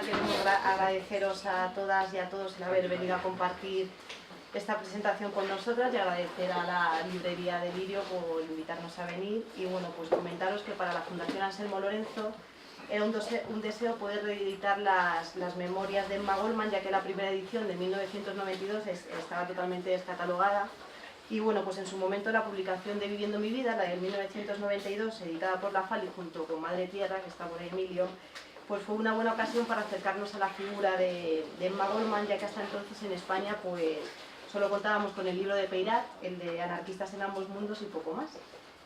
queremos agradeceros a todas y a todos el haber venido a compartir esta presentación con nosotras y agradecer a la librería de Lirio por invitarnos a venir y bueno, pues comentaros que para la Fundación Anselmo Lorenzo era un deseo poder reeditar las memorias de Emma Goldman, ya que la primera edición de 1992 estaba totalmente descatalogada. Y bueno, pues en su momento la publicación de Viviendo mi vida, la de 1992, editada por la FALI junto con Madre Tierra, que está por ahí Emilio, pues fue una buena ocasión para acercarnos a la figura de Emma Goldman, ya que hasta entonces en España pues solo contábamos con el libro de Peyrat, el de Anarquistas en ambos mundos y poco más.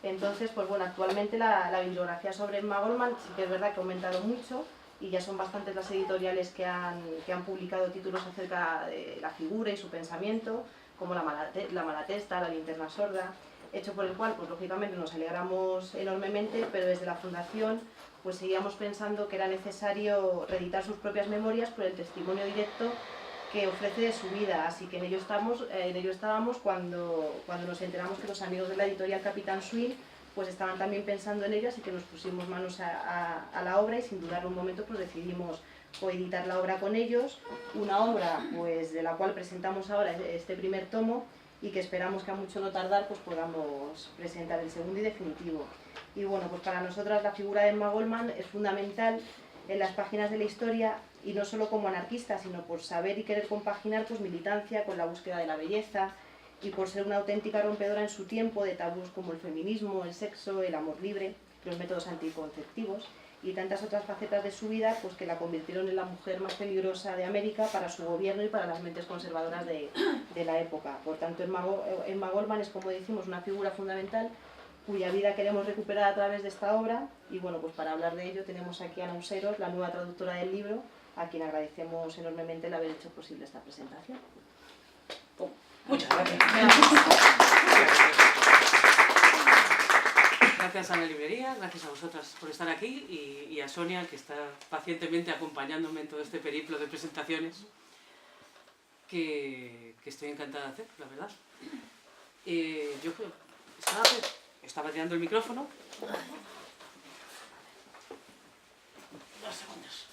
Entonces, pues bueno, actualmente la bibliografía sobre Emma Goldman sí que es verdad que ha aumentado mucho y ya son bastantes las editoriales que han publicado títulos acerca de la figura y su pensamiento, como La Malatesta, La Linterna Sorda, hecho por el cual, pues lógicamente nos alegramos enormemente, pero desde la Fundación pues seguíamos pensando que era necesario reeditar sus propias memorias por el testimonio directo que ofrece de su vida, así que en ello estábamos cuando nos enteramos que los amigos de la editorial Capitán Swing pues estaban también pensando en ello, así que nos pusimos manos a la obra y sin dudar un momento pues decidimos coeditar la obra con ellos, una obra pues de la cual presentamos ahora este primer tomo y que esperamos que a mucho no tardar pues podamos presentar el segundo y definitivo. Y bueno, pues para nosotras la figura de Emma Goldman es fundamental en las páginas de la historia y no solo como anarquista, sino por saber y querer compaginar pues militancia con la búsqueda de la belleza y por ser una auténtica rompedora en su tiempo de tabús como el feminismo, el sexo, el amor libre, los métodos anticonceptivos y tantas otras facetas de su vida pues que la convirtieron en la mujer más peligrosa de América para su gobierno y para las mentes conservadoras de la época. Por tanto, Emma Goldman es, como decimos, una figura fundamental cuya vida queremos recuperar a través de esta obra y bueno, pues para hablar de ello tenemos aquí a Ana Useros, la nueva traductora del libro, a quien agradecemos enormemente el haber hecho posible esta presentación. Muchas gracias. Gracias a la librería, gracias a vosotras por estar aquí y a Sonia, que está pacientemente acompañándome en todo este periplo de presentaciones que estoy encantada de hacer, la verdad. Yo estaba tirando el micrófono. 2 segundos.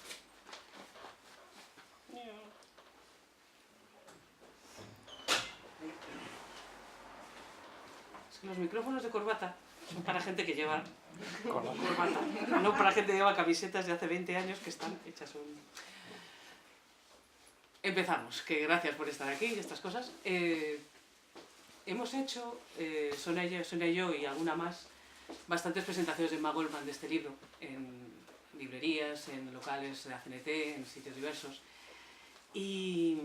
Es que los micrófonos de corbata son para gente que lleva corbata, no para gente que lleva camisetas de hace 20 años que están hechas un... Empezamos, que gracias por estar aquí y estas cosas. Hemos hecho, Sonia y yo y alguna más, bastantes presentaciones de Emma Goldman de este libro, en librerías, en locales de ACNT, en sitios diversos. Y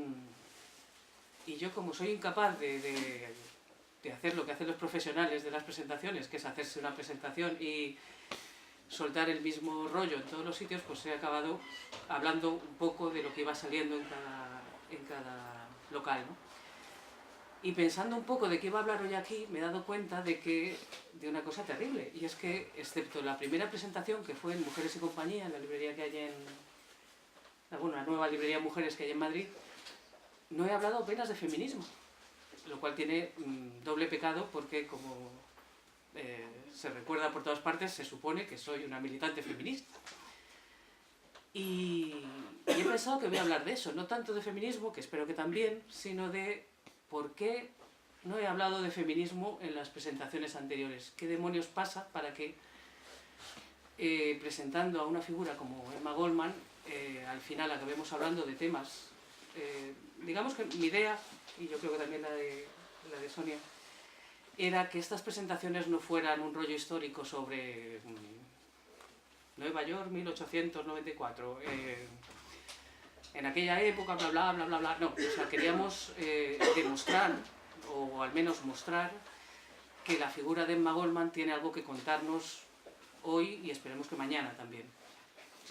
yo, como soy incapaz de hacer lo que hacen los profesionales de las presentaciones, que es hacerse una presentación y soltar el mismo rollo en todos los sitios, pues he acabado hablando un poco de lo que iba saliendo en cada local, ¿no? Y pensando un poco de qué iba a hablar hoy aquí, me he dado cuenta de una cosa terrible, y es que, excepto la primera presentación, que fue en Mujeres y Compañía, en la librería que hay la nueva librería Mujeres que hay en Madrid, no he hablado apenas de feminismo, lo cual tiene doble pecado porque, como se recuerda por todas partes, se supone que soy una militante feminista. Y he pensado que voy a hablar de eso, no tanto de feminismo, que espero que también, sino de por qué no he hablado de feminismo en las presentaciones anteriores. ¿Qué demonios pasa para que, presentando a una figura como Emma Goldman, al final acabemos hablando de temas? Digamos que mi idea, y yo creo que también la de Sonia, era que estas presentaciones no fueran un rollo histórico sobre Nueva York, 1894, en aquella época, bla, bla, bla, bla, bla. No, o sea, queríamos demostrar, o al menos mostrar, que la figura de Emma Goldman tiene algo que contarnos hoy y esperemos que mañana también.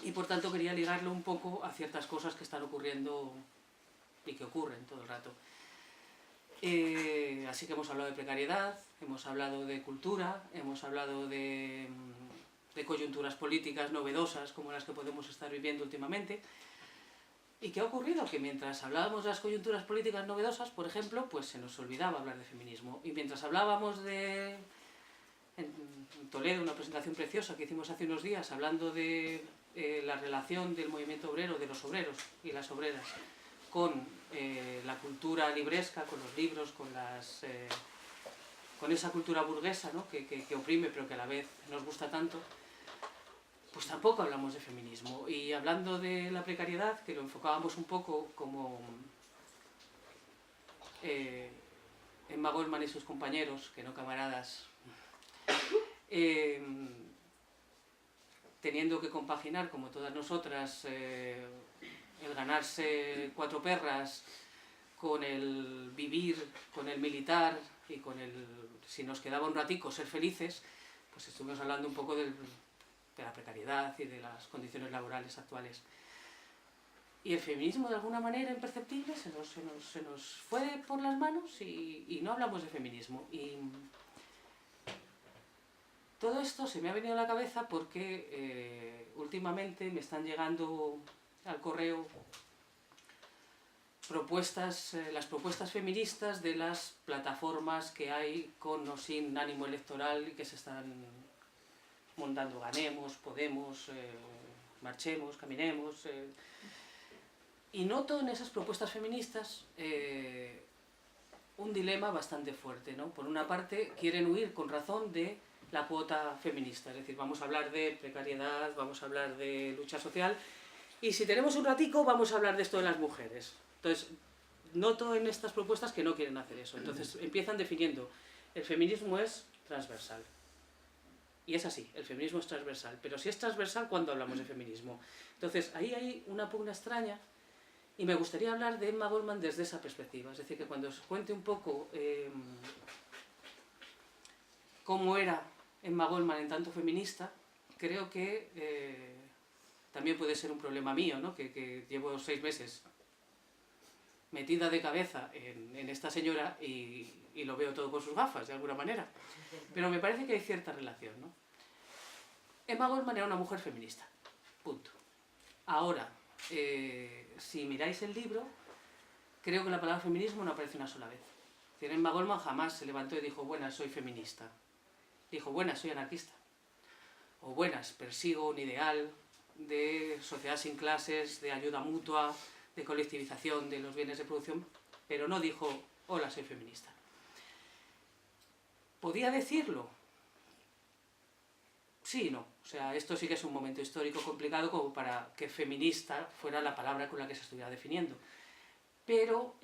Y por tanto quería ligarlo un poco a ciertas cosas que están ocurriendo y que ocurren todo el rato. Así que hemos hablado de precariedad, hemos hablado de cultura, hemos hablado de coyunturas políticas novedosas como las que podemos estar viviendo últimamente. ¿Y qué ha ocurrido? Que mientras hablábamos de las coyunturas políticas novedosas, por ejemplo, pues se nos olvidaba hablar de feminismo. Y mientras hablábamos en Toledo, una presentación preciosa que hicimos hace unos días, hablando de la relación del movimiento obrero, de los obreros y las obreras, con la cultura libresca, con los libros, con esa cultura burguesa, ¿no? que oprime pero que a la vez nos gusta tanto, pues tampoco hablamos de feminismo. Y hablando de la precariedad, que lo enfocábamos un poco como Emma Goldman y sus compañeros, que no camaradas, teniendo que compaginar, como todas nosotras, el ganarse 4 perras con el vivir, con el militar y con el, si nos quedaba un ratico, ser felices, pues estuvimos hablando un poco de la precariedad y de las condiciones laborales actuales. Y el feminismo, de alguna manera imperceptible, se nos fue por las manos y no hablamos de feminismo. Y todo esto se me ha venido a la cabeza porque últimamente me están llegando al correo las propuestas feministas de las plataformas que hay con o sin ánimo electoral y que se están montando. Ganemos, Podemos, Marchemos, Caminemos. Y noto en esas propuestas feministas un dilema bastante fuerte, ¿no? Por una parte, quieren huir con razón de la cuota feminista, es decir, vamos a hablar de precariedad, vamos a hablar de lucha social, y si tenemos un ratico vamos a hablar de esto de las mujeres. Entonces, noto en estas propuestas que no quieren hacer eso. Entonces, empiezan definiendo, el feminismo es transversal. Y es así, el feminismo es transversal. Pero si es transversal, ¿cuándo hablamos de feminismo? Entonces, ahí hay una pugna extraña, y me gustaría hablar de Emma Goldman desde esa perspectiva. Es decir, que cuando os cuente un poco cómo era Emma Goldman en tanto feminista, creo que también puede ser un problema mío, ¿no? que llevo 6 meses metida de cabeza en esta señora y lo veo todo con sus gafas, de alguna manera. Pero me parece que hay cierta relación, ¿no? Emma Goldman era una mujer feminista, punto. Ahora, si miráis el libro, creo que la palabra feminismo no aparece una sola vez. Emma Goldman jamás se levantó y dijo, buenas, soy feminista. Dijo, buenas, soy anarquista. O buenas, persigo un ideal de sociedad sin clases, de ayuda mutua, de colectivización de los bienes de producción, pero no dijo, hola, soy feminista. ¿Podía decirlo? Sí y no. O sea, esto sí que es un momento histórico complicado como para que feminista fuera la palabra con la que se estuviera definiendo. Pero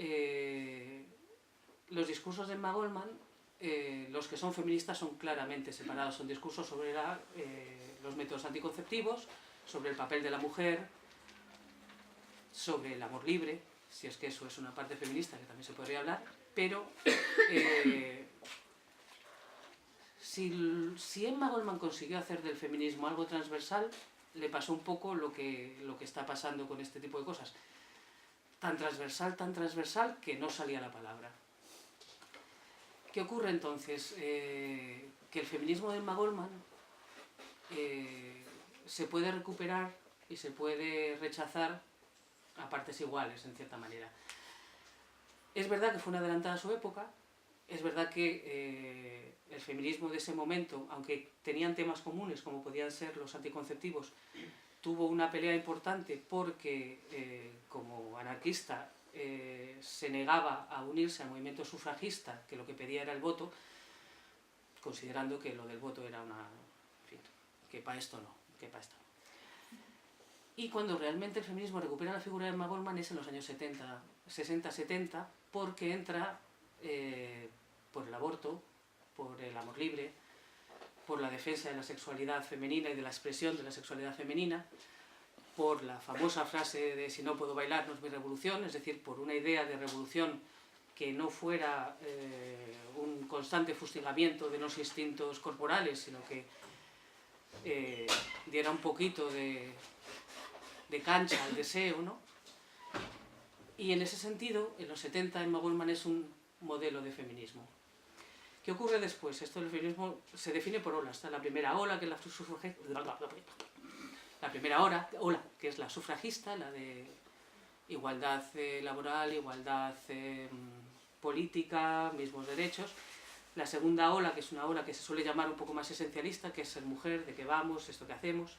los discursos de Emma Goldman, los que son feministas son claramente separados. Son discursos sobre los métodos anticonceptivos, sobre el papel de la mujer, sobre el amor libre, si es que eso es una parte feminista que también se podría hablar, pero si Emma Goldman consiguió hacer del feminismo algo transversal, le pasó un poco lo que está pasando con este tipo de cosas. Tan transversal, que no salía la palabra. ¿Qué ocurre entonces? Que el feminismo de Emma Goldman se puede recuperar y se puede rechazar a partes iguales, en cierta manera. Es verdad que fue una adelantada a su época, es verdad que el feminismo de ese momento, aunque tenían temas comunes como podían ser los anticonceptivos, tuvo una pelea importante porque como anarquista se negaba a unirse al movimiento sufragista, que lo que pedía era el voto, considerando que lo del voto era una... En fin, que para esto no, que para esto no. Y cuando realmente el feminismo recupera la figura de Emma Goldman es en los años 60-70, porque entra por el aborto, por el amor libre, por la defensa de la sexualidad femenina y de la expresión de la sexualidad femenina, por la famosa frase de si no puedo bailar no es mi revolución, es decir, por una idea de revolución que no fuera un constante fustigamiento de los instintos corporales, sino que diera un poquito de cancha al deseo, ¿no? Y en ese sentido, en los 70, Emma Goldman es un modelo de feminismo. ¿Qué ocurre después? Esto del feminismo se define por olas. Está la primera ola, que es la primera ola, que es la sufragista, la de igualdad laboral, igualdad política, mismos derechos. La segunda ola, que es una ola que se suele llamar un poco más esencialista, que es ser mujer, de qué vamos, esto que hacemos.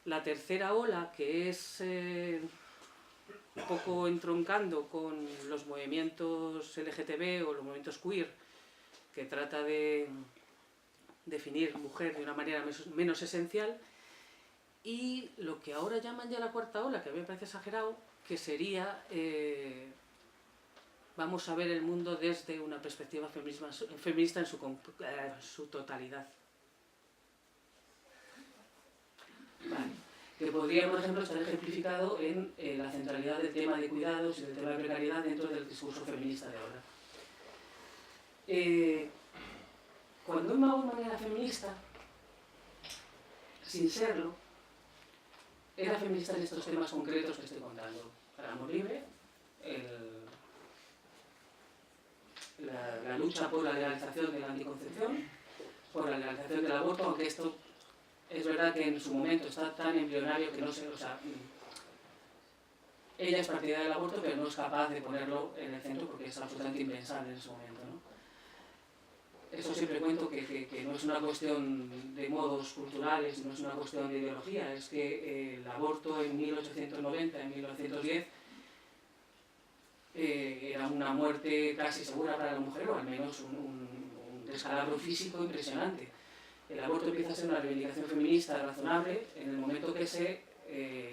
La tercera ola, que es un poco entroncando con los movimientos LGTB o los movimientos queer, que trata de definir mujer de una manera menos esencial, y lo que ahora llaman ya la cuarta ola, que a mí me parece exagerado, que sería vamos a ver el mundo desde una perspectiva feminista en su totalidad. Vale. Que podría, por ejemplo, estar ejemplificado en la centralidad del tema de cuidados y del tema de precariedad dentro del discurso feminista de ahora. Cuando Emma Goldman era feminista, sin serlo, era feminista en estos temas concretos que estoy contando. El amor libre, la lucha por la legalización de la anticoncepción, por la legalización del aborto, aunque esto es verdad que en su momento está tan embrionario que no sé, o sea, ella es partidaria del aborto, pero no es capaz de ponerlo en el centro porque es absolutamente impensable en ese momento, ¿no? Eso siempre cuento que no es una cuestión de modos culturales, no es una cuestión de ideología, es que el aborto en 1890, en 1910, era una muerte casi segura para la mujer, o al menos un descalabro físico impresionante. El aborto empieza a ser una reivindicación feminista razonable en el momento que se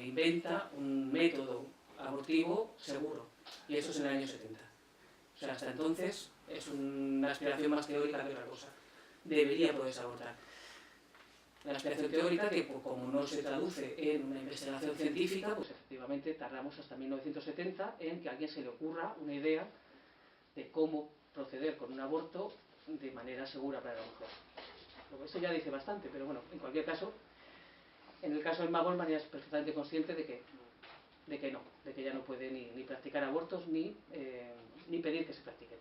inventa un método abortivo seguro, y eso es en el año 70. O sea, hasta entonces es una aspiración más teórica que otra cosa. Debería poderse abortar. La aspiración teórica que, como no se traduce en una investigación científica, pues efectivamente tardamos hasta 1970 en que a alguien se le ocurra una idea de cómo proceder con un aborto de manera segura para la mujer. Luego, eso ya dice bastante, pero bueno, en cualquier caso, en el caso de Emma Goldman ya es perfectamente consciente de que ella no puede ni practicar abortos ni pedir que se practiquen.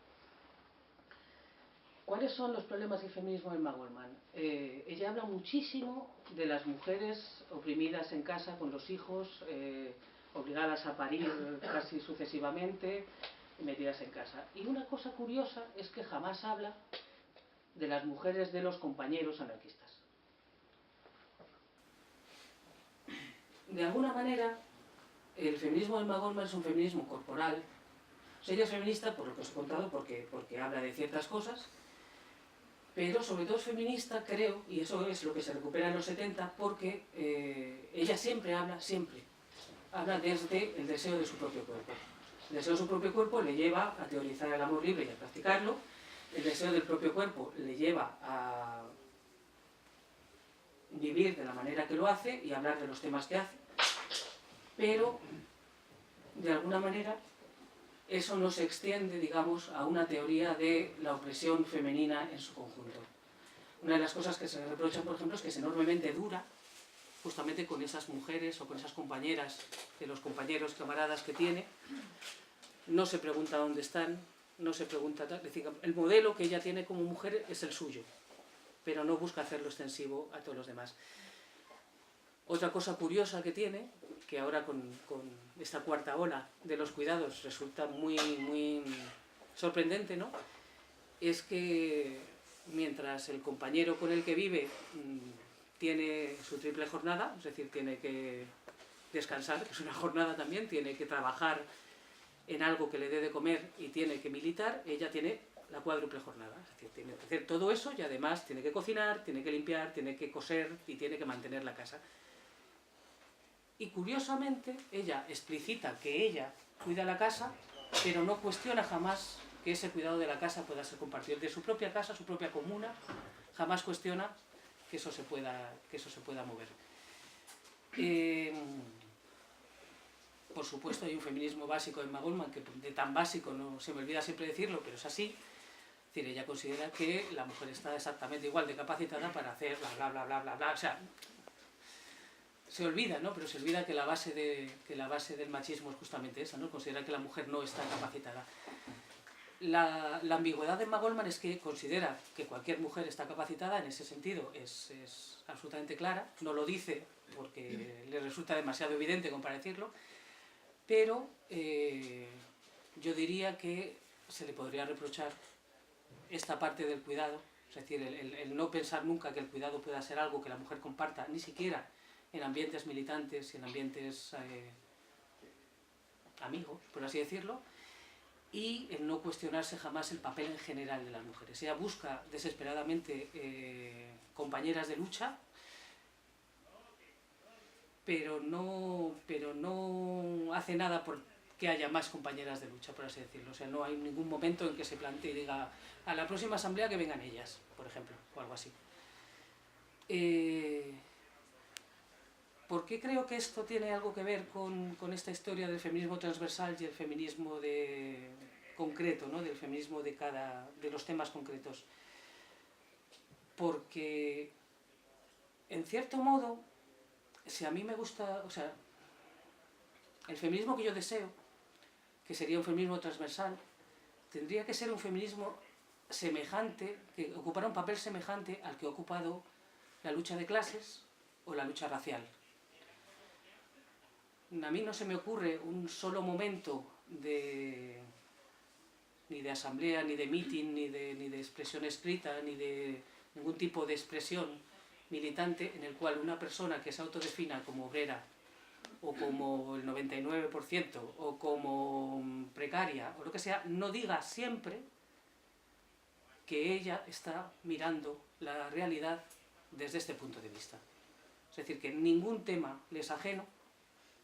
¿Cuáles son los problemas del feminismo de Emma Goldman? Ella habla muchísimo de las mujeres oprimidas en casa con los hijos, obligadas a parir casi sucesivamente, metidas en casa. Y una cosa curiosa es que jamás habla de las mujeres de los compañeros anarquistas. De alguna manera, el feminismo de Emma Goldman es un feminismo corporal. O sea, ella es feminista, por lo que os he contado, porque habla de ciertas cosas, pero sobre todo es feminista, creo, y eso es lo que se recupera en los 70, porque ella siempre habla desde el deseo de su propio cuerpo. El deseo de su propio cuerpo le lleva a teorizar el amor libre y a practicarlo. El deseo del propio cuerpo le lleva a vivir de la manera que lo hace y hablar de los temas que hace. Pero, de alguna manera, eso no se extiende, digamos, a una teoría de la opresión femenina en su conjunto. Una de las cosas que se le reprocha, por ejemplo, es que es enormemente dura, justamente con esas mujeres o con esas compañeras de los compañeros, camaradas que tiene. No se pregunta dónde están, no se pregunta tal. Es decir, el modelo que ella tiene como mujer es el suyo, pero no busca hacerlo extensivo a todos los demás. Otra cosa curiosa que tiene, que ahora con esta cuarta ola de los cuidados resulta muy sorprendente, ¿no?, es que mientras el compañero con el que vive tiene su triple jornada, es decir, tiene que descansar, que es una jornada también, tiene que trabajar en algo que le dé de comer y tiene que militar, ella tiene la cuádruple jornada. Es decir, tiene que hacer todo eso y además tiene que cocinar, tiene que limpiar, tiene que coser y tiene que mantener la casa. Y curiosamente, ella explicita que ella cuida la casa, pero no cuestiona jamás que ese cuidado de la casa pueda ser compartido. De su propia casa, su propia comuna, jamás cuestiona que eso se pueda mover. Por supuesto, hay un feminismo básico en Emma Goldman, que de tan básico no se me olvida siempre decirlo, pero es así. Es decir, ella considera que la mujer está exactamente igual de capacitada para hacer bla, bla, bla, bla, bla. O sea, se olvida, ¿no?, pero se olvida que la base del machismo es justamente esa, ¿no?, considera que la mujer no está capacitada. La ambigüedad de Emma Goldman es que considera que cualquier mujer está capacitada, en ese sentido es absolutamente clara, no lo dice porque le resulta demasiado evidente como para decirlo, pero yo diría que se le podría reprochar esta parte del cuidado, es decir, el no pensar nunca que el cuidado pueda ser algo que la mujer comparta, ni siquiera en ambientes militantes y en ambientes amigos, por así decirlo, y en no cuestionarse jamás el papel en general de las mujeres. Ella busca desesperadamente compañeras de lucha, pero no hace nada por que haya más compañeras de lucha, por así decirlo. O sea, no hay ningún momento en que se plantee y diga a la próxima asamblea que vengan ellas, por ejemplo, o algo así. ¿Por qué creo que esto tiene algo que ver con esta historia del feminismo transversal y el feminismo concreto, ¿no? Del feminismo de los temas concretos? Porque, en cierto modo, si a mí me gusta, o sea, el feminismo que yo deseo, que sería un feminismo transversal, tendría que ser un feminismo semejante, que ocupara un papel semejante al que ha ocupado la lucha de clases o la lucha racial. A mí no se me ocurre un solo momento ni de asamblea, ni de meeting, ni de expresión escrita, ni de ningún tipo de expresión militante en el cual una persona que se autodefina como obrera o como el 99% o como precaria o lo que sea, no diga siempre que ella está mirando la realidad desde este punto de vista. Es decir, que ningún tema le es ajeno,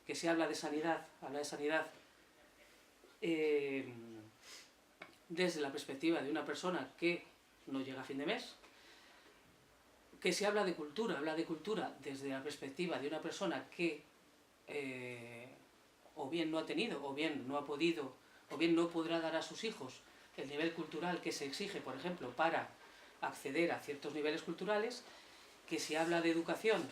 que se habla de sanidad desde la perspectiva de una persona que no llega a fin de mes, que se habla de cultura desde la perspectiva de una persona que o bien no ha tenido, o bien no ha podido, o bien no podrá dar a sus hijos el nivel cultural que se exige, por ejemplo, para acceder a ciertos niveles culturales, que si habla de educación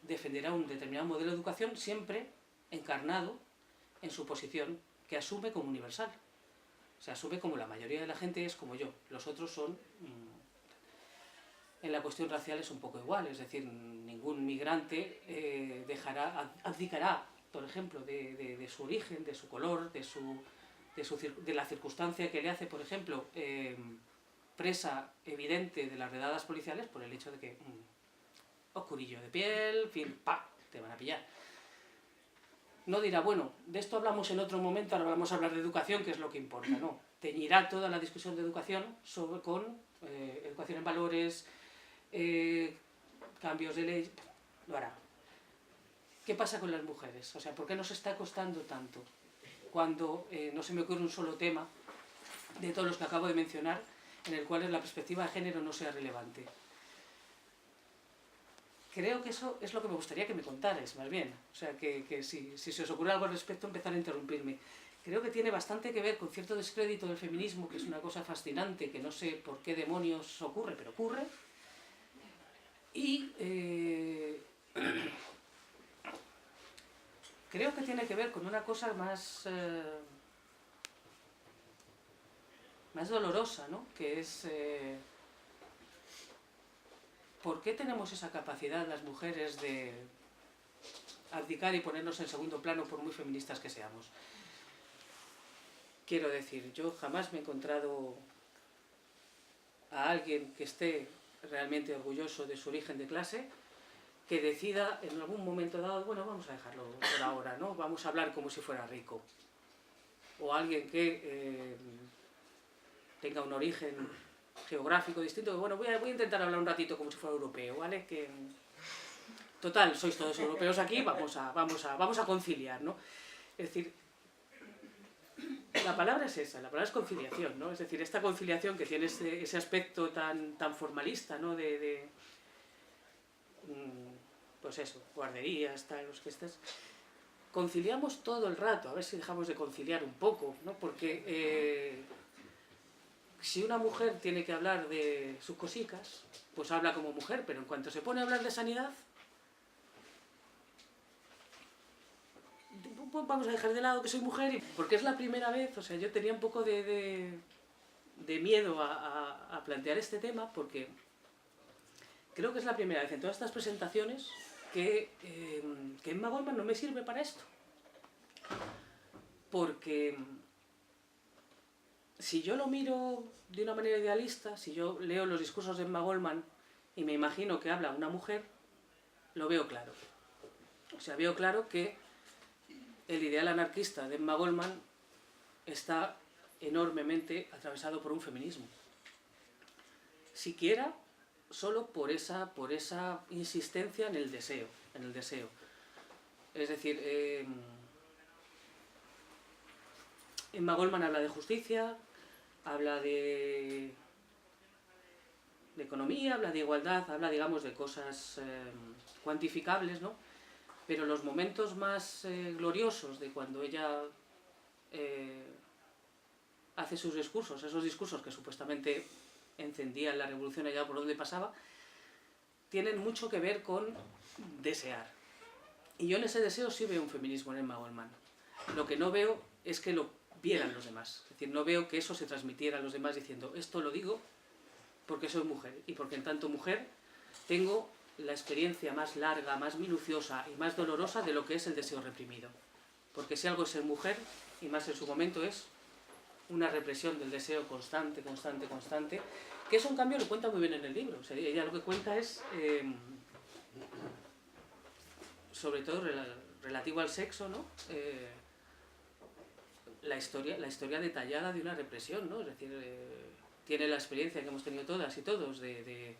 defenderá un determinado modelo de educación siempre encarnado en su posición que asume como universal. Se asume como la mayoría de la gente es como yo, los otros son... En la cuestión racial es un poco igual, es decir, ningún migrante abdicará, por ejemplo, de su origen, de su color, de la circunstancia que le hace, por ejemplo, presa evidente de las redadas policiales por el hecho de que oscurillo de piel, en fin, ¡pa!, te van a pillar. No dirá, bueno, de esto hablamos en otro momento, ahora vamos a hablar de educación, que es lo que importa, no. Teñirá toda la discusión de educación con educación en valores, cambios de ley, lo hará. ¿Qué pasa con las mujeres? O sea, ¿por qué nos está costando tanto? Cuando no se me ocurre un solo tema de todos los que acabo de mencionar en el cual la perspectiva de género no sea relevante. Creo que eso es lo que me gustaría que me contarais, más bien. O sea, que si se os ocurre algo al respecto, empezar a interrumpirme. Creo que tiene bastante que ver con cierto descrédito del feminismo, que es una cosa fascinante, que no sé por qué demonios ocurre, pero ocurre. Y creo que tiene que ver con una cosa más dolorosa, ¿no? Que es ¿por qué tenemos esa capacidad las mujeres de abdicar y ponernos en segundo plano por muy feministas que seamos? Quiero decir, yo jamás me he encontrado a alguien que esté realmente orgulloso de su origen de clase, que decida en algún momento dado, bueno, vamos a dejarlo por ahora, ¿no? Vamos a hablar como si fuera rico. O alguien que tenga un origen geográfico distinto, que bueno, voy a intentar hablar un ratito como si fuera europeo, ¿vale? Que total, sois todos europeos aquí, vamos a conciliar, ¿no? Es decir, la palabra es esa, la palabra es conciliación, ¿no? Es decir, esta conciliación que tiene ese aspecto tan formalista, ¿no? Pues eso, guarderías, tal, los que estés. Conciliamos todo el rato, a ver si dejamos de conciliar un poco, ¿no? Porque si una mujer tiene que hablar de sus cosicas, pues habla como mujer, pero en cuanto se pone a hablar de sanidad, vamos a dejar de lado que soy mujer, porque es la primera vez, o sea, yo tenía un poco de miedo a plantear este tema, porque creo que es la primera vez en todas estas presentaciones que Emma Goldman no me sirve para esto. Porque si yo lo miro de una manera idealista, si yo leo los discursos de Emma Goldman y me imagino que habla una mujer, lo veo claro. O sea, veo claro que el ideal anarquista de Emma Goldman está enormemente atravesado por un feminismo. Siquiera solo por esa insistencia en el deseo. Es decir, Emma Goldman habla de justicia, habla de economía, habla de igualdad, habla, digamos, de cosas cuantificables, ¿no? Pero los momentos más gloriosos de cuando ella hace sus discursos, esos discursos que supuestamente encendían la revolución allá por donde pasaba, tienen mucho que ver con desear. Y yo en ese deseo sí veo un feminismo en Emma Goldman. Lo que no veo es que lo vieran los demás. Es decir, no veo que eso se transmitiera a los demás diciendo, esto lo digo porque soy mujer y porque en tanto mujer tengo la experiencia más larga, más minuciosa y más dolorosa de lo que es el deseo reprimido. Porque si algo es ser mujer, y más en su momento, es una represión del deseo constante, que eso en cambio lo cuenta muy bien en el libro. O sea, ella lo que cuenta es, sobre todo relativo al sexo, ¿no? La historia detallada de una represión, ¿no? Es decir, tiene la experiencia que hemos tenido todas y todos de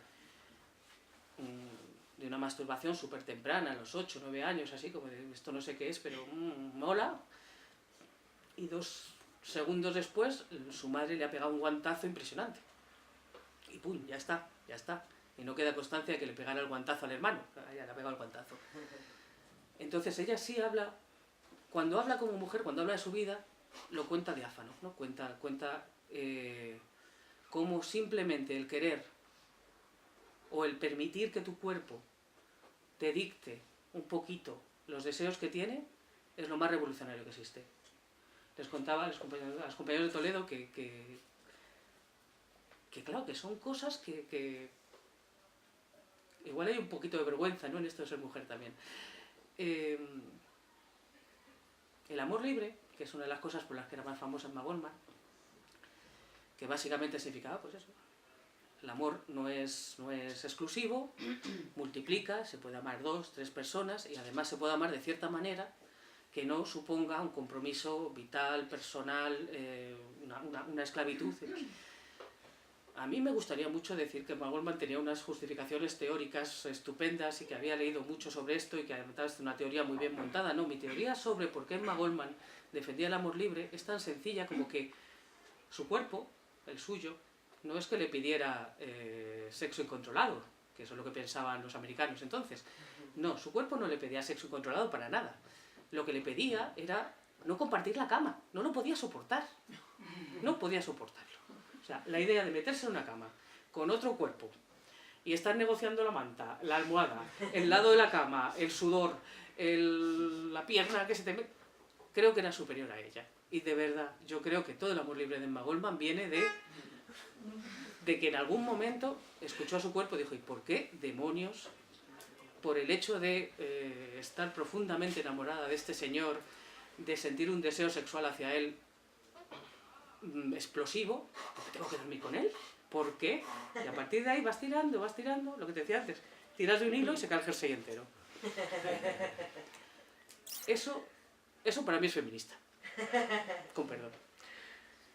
una masturbación súper temprana, a los 8, 9 años, así como de esto no sé qué es, pero mola. Y 2 segundos después, su madre le ha pegado un guantazo impresionante. Y pum, ya está. Y no queda constancia de que le pegara el guantazo al hermano, ella le ha pegado el guantazo. Entonces ella sí habla, cuando habla como mujer, cuando habla de su vida, lo cuenta diáfano, ¿no? Cuenta cómo simplemente el querer o el permitir que tu cuerpo te dicte un poquito los deseos que tiene es lo más revolucionario que existe. Les contaba a los compañeros de Toledo que claro, que son cosas que igual hay un poquito de vergüenza, ¿no?, en esto de ser mujer también. El amor libre, que es una de las cosas por las que era más famosa Emma Goldman, que básicamente significaba, pues eso, el amor no es exclusivo, multiplica, se puede amar 2, 3 personas y además se puede amar de cierta manera que no suponga un compromiso vital, personal, una esclavitud. A mí me gustaría mucho decir que Emma Goldman tenía unas justificaciones teóricas estupendas y que había leído mucho sobre esto y que además es una teoría muy bien montada. No, mi teoría sobre por qué Emma Goldman defendía el amor libre es tan sencilla como que su cuerpo, el suyo, no es que le pidiera sexo incontrolado, que eso es lo que pensaban los americanos entonces. No, su cuerpo no le pedía sexo incontrolado para nada. Lo que le pedía era no compartir la cama, no lo podía soportar. No podía soportarlo. O sea, la idea de meterse en una cama con otro cuerpo y estar negociando la manta, la almohada, el lado de la cama, el sudor, la pierna que se te mete, creo que era superior a ella. Y de verdad, yo creo que todo el amor libre de Emma Goldman viene de que en algún momento escuchó a su cuerpo y dijo, ¿y por qué demonios? Por el hecho de estar profundamente enamorada de este señor, de sentir un deseo sexual hacia él explosivo, porque tengo que dormir con él, ¿por qué? Y a partir de ahí vas tirando, lo que te decía antes, tiras de un hilo y se cae el jersey entero. Eso para mí es feminista, con perdón.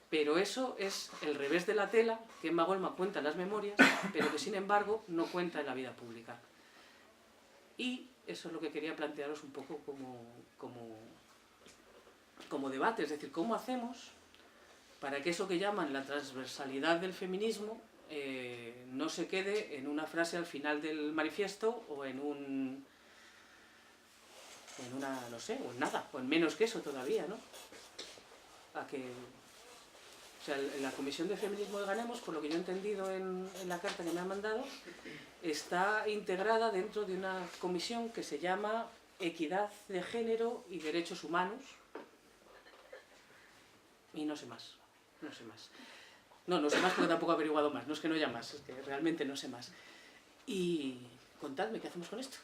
Pero eso es el revés de la tela que Emma Goldman cuenta en las memorias, pero que sin embargo no cuenta en la vida pública. Y eso es lo que quería plantearos un poco como debate, es decir, ¿cómo hacemos para que eso que llaman la transversalidad del feminismo no se quede en una frase al final del manifiesto o en nada, o en menos que eso todavía, ¿no? O sea, la Comisión de Feminismo de Ganemos, por lo que yo he entendido en la carta que me han mandado, está integrada dentro de una comisión que se llama Equidad de Género y Derechos Humanos. Y no sé más. No sé más porque tampoco he averiguado más. No es que no haya más, es que realmente no sé más. Y contadme, ¿qué hacemos con esto?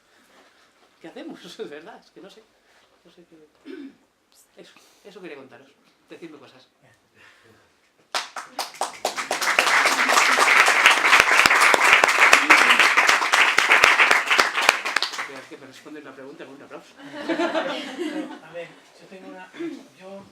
¿Qué hacemos? Es verdad, es que no sé. No sé qué... Eso quería contaros. Decidme cosas. Qué responder una pregunta con un aplauso. A ver, yo tengo una... Yo